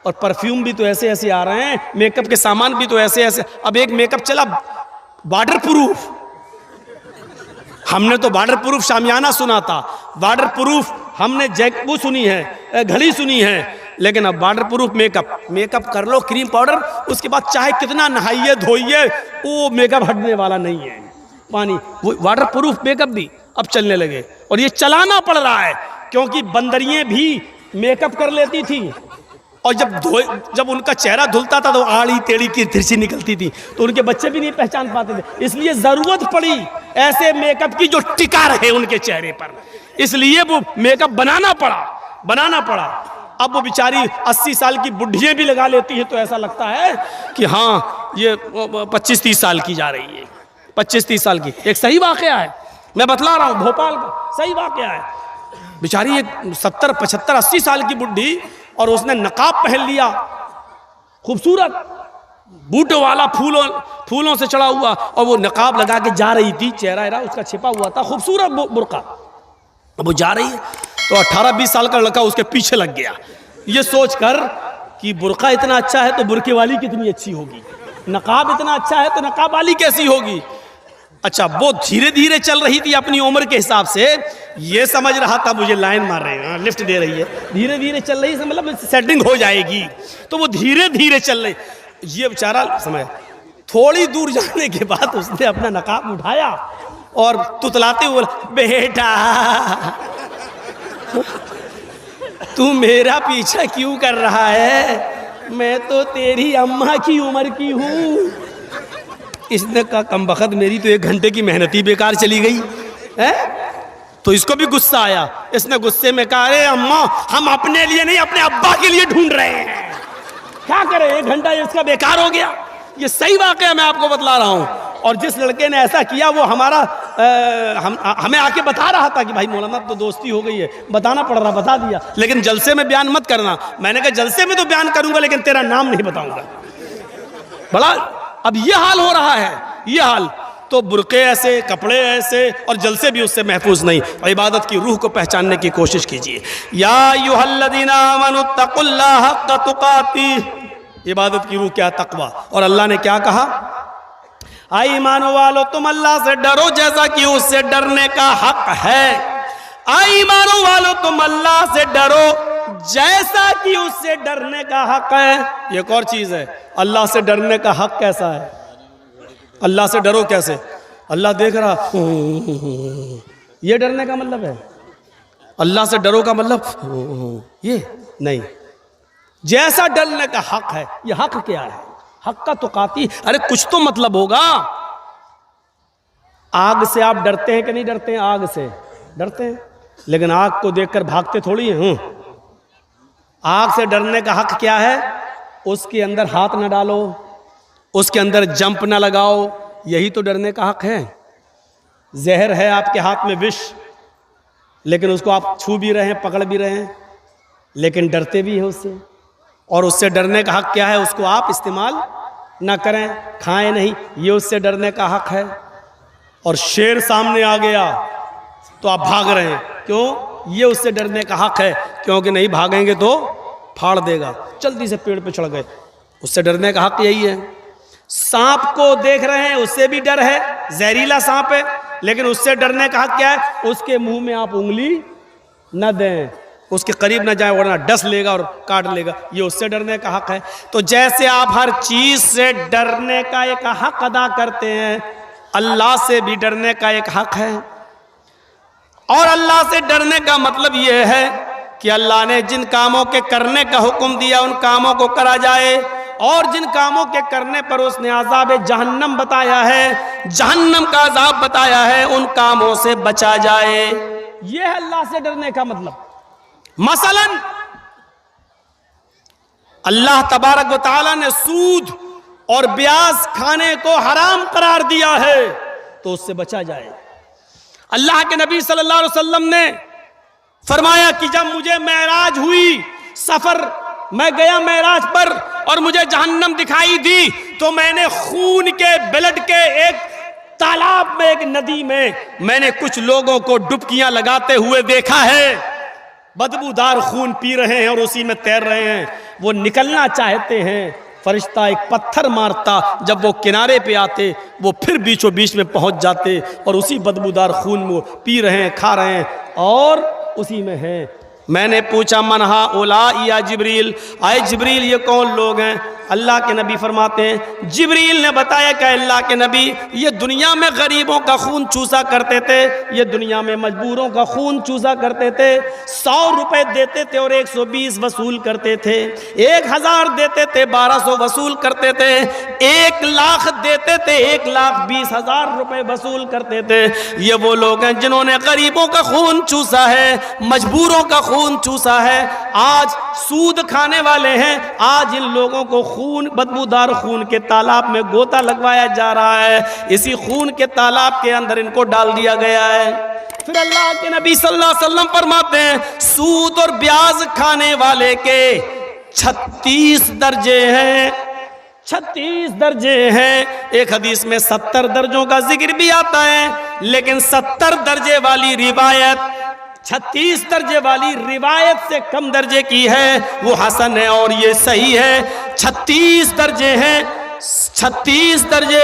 और परफ्यूम भी तो ऐसे ऐसे आ रहे हैं, मेकअप के सामान भी तो ऐसे ऐसे। अब एक मेकअप चला वाटर प्रूफ, हमने तो वाटर प्रूफ शामियाना सुना था, वाटर प्रूफ हमने वो सुनी है, घड़ी सुनी है, लेकिन अब वाटर प्रूफ मेकअप कर लो, क्रीम पाउडर, उसके बाद चाहे कितना नहाइए धोइए वो मेकअप हटने वाला नहीं है। पानी वो वाटर प्रूफ मेकअप भी अब चलने लगे, और ये चलाना पड़ रहा है क्योंकि बंदरियां भी मेकअप कर लेती थी, और जब उनका चेहरा धुलता था तो आड़ी टेढ़ी की तिरछी निकलती थी, तो उनके बच्चे भी नहीं पहचान पाते थे। इसलिए जरूरत पड़ी ऐसे मेकअप की जो टिका रहे उनके चेहरे पर, इसलिए वो मेकअप बनाना पड़ा। अब वो बेचारी 80 साल की बुढ़ियां भी लगा लेती है तो ऐसा लगता है कि हाँ ये 25-30 साल की जा रही है, 25-30 साल की। एक सही वाकया है, मैं बतला रहा हूँ, भोपाल का सही वाकया है। बेचारी एक 70, 75, 80 साल की बुढ़ी, और उसने नकाब पहन लिया, खूबसूरत बूटों वाला, फूलों से चढ़ा हुआ, और वो नकाब लगा के जा रही थी, चेहरा उसका छिपा हुआ था, खूबसूरत बुर्का। अब वो जा रही है तो 18-20 साल का लड़का उसके पीछे लग गया, ये सोचकर कि बुर्का इतना अच्छा है तो बुर्के वाली कितनी अच्छी होगी, नकाब इतना अच्छा है तो नकाब वाली कैसी होगी। अच्छा, वो धीरे धीरे चल रही थी अपनी उम्र के हिसाब से, ये समझ रहा था मुझे लाइन मार रहे हैं, लिफ्ट दे रही है, धीरे धीरे चल रही है, मतलब सेटिंग हो जाएगी, तो वो धीरे धीरे चल रही। ये बेचारा समय थोड़ी दूर जाने के बाद उसने अपना नकाब उठाया और तुतलाते हुए बोला, बेटा तू मेरा पीछा क्यों कर रहा है, मैं तो तेरी अम्मा की उम्र की हूँ। इसने कहा कमबख्त मेरी तो 1 घंटे की मेहनत ही बेकार चली गई है। तो इसको भी गुस्सा आया, इसने गुस्से में कहा, अरे अम्मा हम अपने लिए नहीं अपने अब्बा के लिए ढूंढ रहे हैं, क्या करें, 1 घंटा इसका बेकार हो गया। ये सही वाकया मैं आपको बतला रहा हूँ। और जिस लड़के ने ऐसा किया वो हमें आके बता रहा था कि भाई मौलाना तो दोस्ती हो गई है, बताना पड़ रहा, बता दिया, लेकिन जलसे में बयान मत करना। मैंने कहा जलसे में तो बयान करूंगा लेकिन तेरा नाम नहीं बताऊंगा। बड़ा अब ये हाल हो रहा है, ये हाल। तो बुरके ऐसे, कपड़े ऐसे, और जलसे भी उससे महफूज नहीं। और इबादत की रूह को पहचानने की कोशिश कीजिए। या अय्युहल्लज़ीना आमनू तक़ुल्लाह हक़्क़ तुक़ातिह। इबादत की रूह क्या? तक़वा। और अल्लाह ने क्या कहा? आई ईमानो वालो तुम अल्लाह से डरो जैसा कि उससे डरने का हक है। आई ईमानो वालो तुम अल्लाह से डरो जैसा कि उससे डरने का हक है। ये एक और चीज है, अल्लाह से डरने का हक कैसा है? अल्लाह से डरो कैसे? अल्लाह देख रहा, ये डरने का मतलब है? अल्लाह से डरो का मतलब ये नहीं। जैसा डरने का हक है, ये हक क्या है? हक का तुकाती, अरे कुछ तो मतलब होगा। आग से आप डरते हैं कि नहीं डरते हैं? आग से डरते हैं, लेकिन आग को देखकर भागते थोड़ी हैं। आग से डरने का हक क्या है? उसके अंदर हाथ न डालो, उसके अंदर जंप न लगाओ, यही तो डरने का हक है। जहर है आपके हाथ में, विष, लेकिन उसको आप छू भी रहे हैं, पकड़ भी रहे हैं, लेकिन डरते भी हैं उससे। और उससे डरने का हक क्या है? उसको आप इस्तेमाल ना करें, खाएं नहीं, ये उससे डरने का हक है। और शेर सामने आ गया तो आप भाग रहे हैं, क्यों? ये उससे डरने का हक है, क्योंकि नहीं भागेंगे तो फाड़ देगा। जल्दी से पेड़ पे चढ़ गए, उससे डरने का हक यही है। सांप को देख रहे हैं, उससे भी डर है, जहरीला सांप है, लेकिन उससे डरने का हक क्या है? उसके मुंह में आप उंगली न दें, उसके करीब न जाए, वरना डस लेगा और काट लेगा, ये उससे डरने का हक है। तो जैसे आप हर चीज से डरने का एक हक अदा करते हैं, अल्लाह से भी डरने का एक हक है। और अल्लाह से डरने का मतलब यह है कि अल्लाह ने जिन कामों के करने का हुक्म दिया उन कामों को करा जाए, और जिन कामों के करने पर उसने अज़ाब जहन्नम बताया है, जहन्नम का अज़ाब बताया है, उन कामों से बचा जाए। यह है अल्लाह से डरने का मतलब। मसलन अल्लाह तबारक व तआला ने सूद और ब्याज खाने को हराम करार दिया है, तो उससे बचा जाए। अल्लाह के नबी सल्लल्लाहु अलैहि वसल्लम ने फरमाया कि जब मुझे मेराज हुई, सफर मैं गया मेराज पर और मुझे जहन्नम दिखाई दी, तो मैंने खून के, ब्लड के एक तालाब में, एक नदी में मैंने कुछ लोगों को डुबकियां लगाते हुए देखा है। बदबूदार खून पी रहे हैं और उसी में तैर रहे हैं। वो निकलना चाहते हैं, फरिश्ता एक पत्थर मारता, जब वो किनारे पे आते वो फिर बीचों बीच में पहुंच जाते और उसी बदबूदार खून में पी रहे हैं, खा रहे हैं और उसी में हैं। मैंने पूछा मनहा ओला या जिब्रील, आए जिब्रील ये कौन लोग हैं? अल्लाह के नबी फरमाते हैं, जिब्रील ने बताया कि अल्लाह के नबी ये दुनिया में गरीबों का खून चूसा करते थे, ये दुनिया में मजबूरों का खून चूसा करते थे। 100 रुपए देते थे और 120 वसूल करते थे, 1000 देते थे 1200 वसूल करते थे, 1 लाख देते थे 1,20,000 रुपए वसूल करते थे। ये वो लोग हैं जिन्होंने गरीबों का खून चूसा है, मजबूरों का खून चूसा है। आज सूद खाने वाले हैं, आज इन लोगों को खून, बदबूदार खून के तालाब में गोता लगवाया जा रहा है, इसी खून के तालाब के अंदर इनको डाल दिया गया है। फिर अल्लाह के नबी सल्लल्लाहु अलैहि वसल्लम फरमाते हैं, सूद और ब्याज खाने वाले के 36 दर्जे हैं, 36 दर्जे हैं। एक हदीस में 70 दर्जों का जिक्र भी आता है, लेकिन 70 दर्जे वाली रिवायत 36 दर्जे वाली रिवायत से कम दर्जे की है, वो हसन है और ये सही है। 36 दर्जे हैं, 36 दर्जे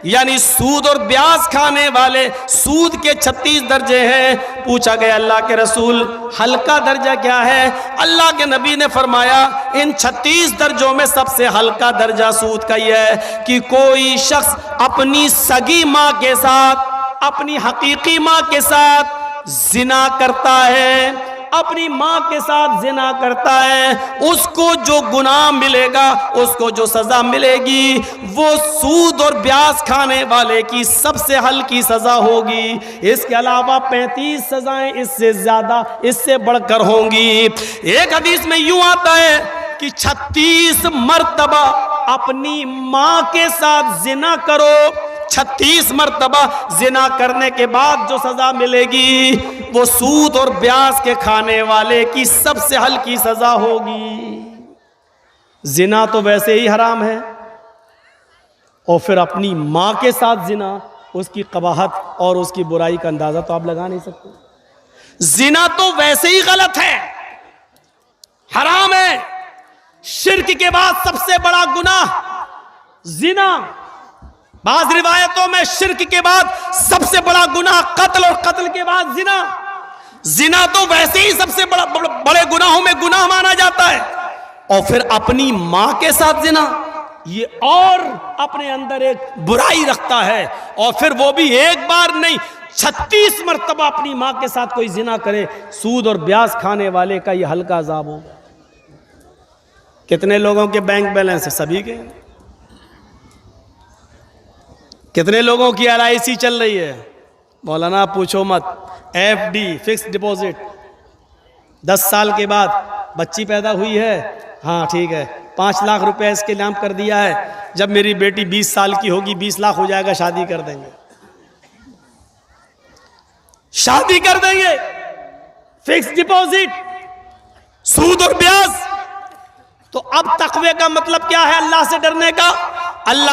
यानी सूद और ब्याज खाने वाले, सूद के 36 दर्जे हैं। पूछा गया अल्लाह के रसूल हल्का दर्जा क्या है? अल्लाह के नबी ने फरमाया इन 36 दर्जों में सबसे हल्का दर्जा सूद का यह है कि कोई शख्स अपनी सगी माँ के साथ, अपनी हकीकी माँ के साथ जिना करता है, अपनी माँ के साथ जिना करता है, उसको जो गुनाह मिलेगा, उसको जो सजा मिलेगी, वो सूद और ब्याज खाने वाले की सबसे हल्की सजा होगी। इसके अलावा 35 सजाएं इससे ज्यादा, इससे बढ़कर होंगी। एक हदीस में यूं आता है कि 36 मर्तबा अपनी माँ के साथ जिना करो, 36 मर्तबा जिना करने के बाद जो सजा मिलेगी वो सूद और ब्याज के खाने वाले की सबसे हल्की सजा होगी। जिना तो वैसे ही हराम है और फिर अपनी मां के साथ जिना, उसकी कबाहत और उसकी बुराई का अंदाजा तो आप लगा नहीं सकते। जिना तो वैसे ही गलत है, हराम है, शिर्क के बाद सबसे बड़ा गुनाह जिना। बाज़ रिवायतों में शिर्क के बाद सबसे बड़ा गुनाह कत्ल और कत्ल के बाद जिना। जिना तो वैसे ही सबसे बड़े गुनाहों में गुनाह माना जाता है और फिर अपनी मां के साथ जिना, ये और अपने अंदर एक बुराई रखता है। और फिर वो भी एक बार नहीं, 36 मर्तबा अपनी मां के साथ कोई जिना करे, सूद और ब्याज खाने वाले का ये हल्का अजाब होगा। कितने लोगों के बैंक बैलेंस है? सभी के। कितने लोगों की LIC चल रही है? मौलाना पूछो मत। FD फिक्स डिपॉजिट, 10 साल के बाद बच्ची पैदा हुई है, हाँ ठीक है, 5 लाख रुपए इसके नाम कर दिया है, जब मेरी बेटी 20 साल की होगी 20 लाख हो जाएगा, शादी कर देंगे, शादी कर देंगे। फिक्स डिपॉजिट, सूद और ब्याज। तो अब तकवे का मतलब क्या है? अल्लाह से डरने का। अल्लाह